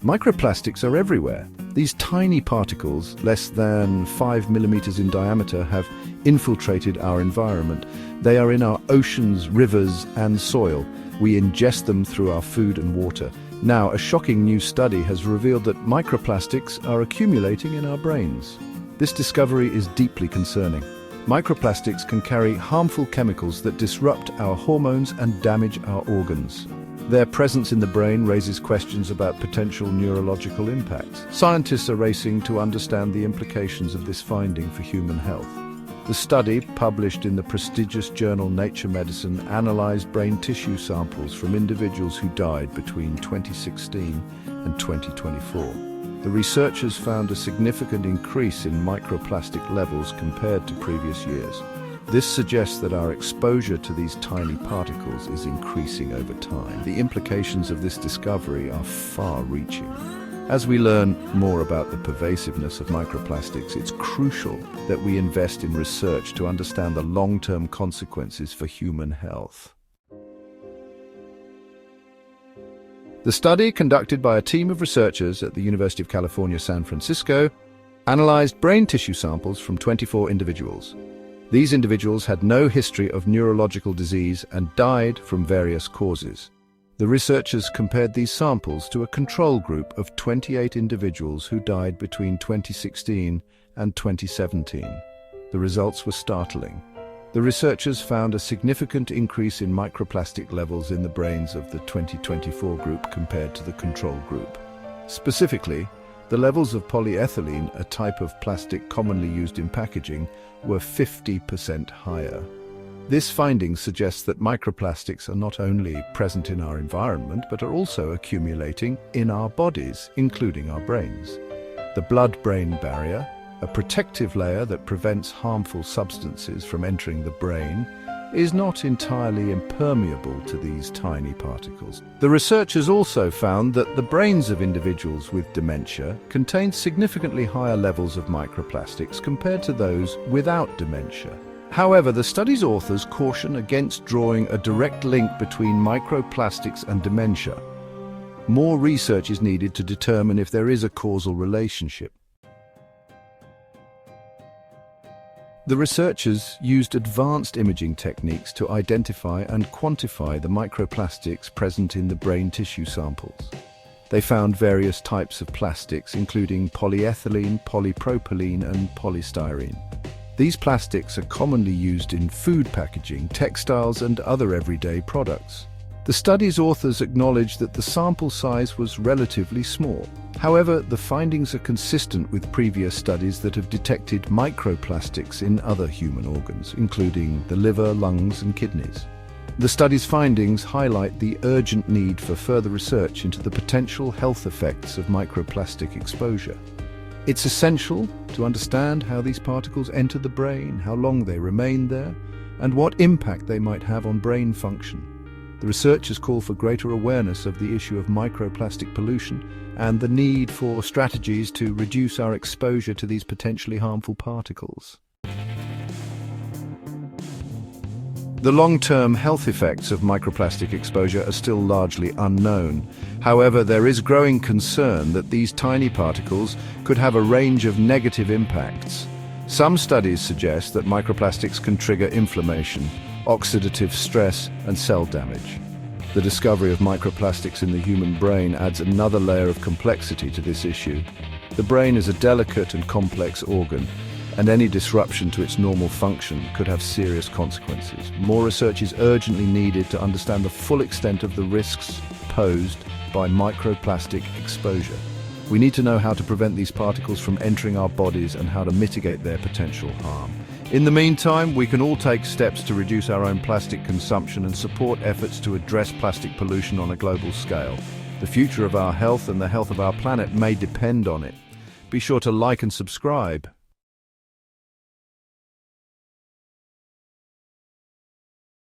Microplastics are everywhere. These tiny particles, less than 5 millimeters in diameter, have infiltrated our environment. They are in our oceans, rivers, and soil. We ingest them through our food and water. Now, a shocking new study has revealed that microplastics are accumulating in our brains. This discovery is deeply concerning. Microplastics can carry harmful chemicals that disrupt our hormones and damage our organs. Their presence in the brain raises questions about potential neurological impacts. Scientists are racing to understand the implications of this finding for human health. The study, published in the prestigious journal Nature Medicine, analyzed brain tissue samples from individuals who died between 2016 and 2024. The researchers found a significant increase in microplastic levels compared to previous years. This suggests that our exposure to these tiny particles is increasing over time. The implications of this discovery are far-reaching. As we learn more about the pervasiveness of microplastics, it's crucial that we invest in research to understand the long-term consequences for human health. The study, conducted by a team of researchers at the University of California, San Francisco, analyzed brain tissue samples from 24 individuals. These individuals had no history of neurological disease and died from various causes. The researchers compared these samples to a control group of 28 individuals who died between 2016 and 2017. The results were startling. The researchers found a significant increase in microplastic levels in the brains of the 2024 group compared to the control group. Specifically, the levels of polyethylene, a type of plastic commonly used in packaging, were 50% higher. This finding suggests that microplastics are not only present in our environment, but are also accumulating in our bodies, including our brains. The blood-brain barrier, a protective layer that prevents harmful substances from entering the brain, is not entirely impermeable to these tiny particles. The researchers also found that the brains of individuals with dementia contain significantly higher levels of microplastics compared to those without dementia. However, the study's authors caution against drawing a direct link between microplastics and dementia. More research is needed to determine if there is a causal relationship. The researchers used advanced imaging techniques to identify and quantify the microplastics present in the brain tissue samples. They found various types of plastics, including polyethylene, polypropylene, and polystyrene. These plastics are commonly used in food packaging, textiles, and other everyday products. The study's authors acknowledged that the sample size was relatively small. However, the findings are consistent with previous studies that have detected microplastics in other human organs, including the liver, lungs, and kidneys. The study's findings highlight the urgent need for further research into the potential health effects of microplastic exposure. It's essential to understand how these particles enter the brain, how long they remain there, and what impact they might have on brain function. The researchers call for greater awareness of the issue of microplastic pollution and the need for strategies to reduce our exposure to these potentially harmful particles. The long-term health effects of microplastic exposure are still largely unknown. However, there is growing concern that these tiny particles could have a range of negative impacts. Some studies suggest that microplastics can trigger inflammation, oxidative stress, and cell damage. The discovery of microplastics in the human brain adds another layer of complexity to this issue. The brain is a delicate and complex organ, and any disruption to its normal function could have serious consequences. More research is urgently needed to understand the full extent of the risks posed by microplastic exposure. We need to know how to prevent these particles from entering our bodies and how to mitigate their potential harm. In the meantime, we can all take steps to reduce our own plastic consumption and support efforts to address plastic pollution on a global scale. The future of our health and the health of our planet may depend on it. Be sure to like and subscribe.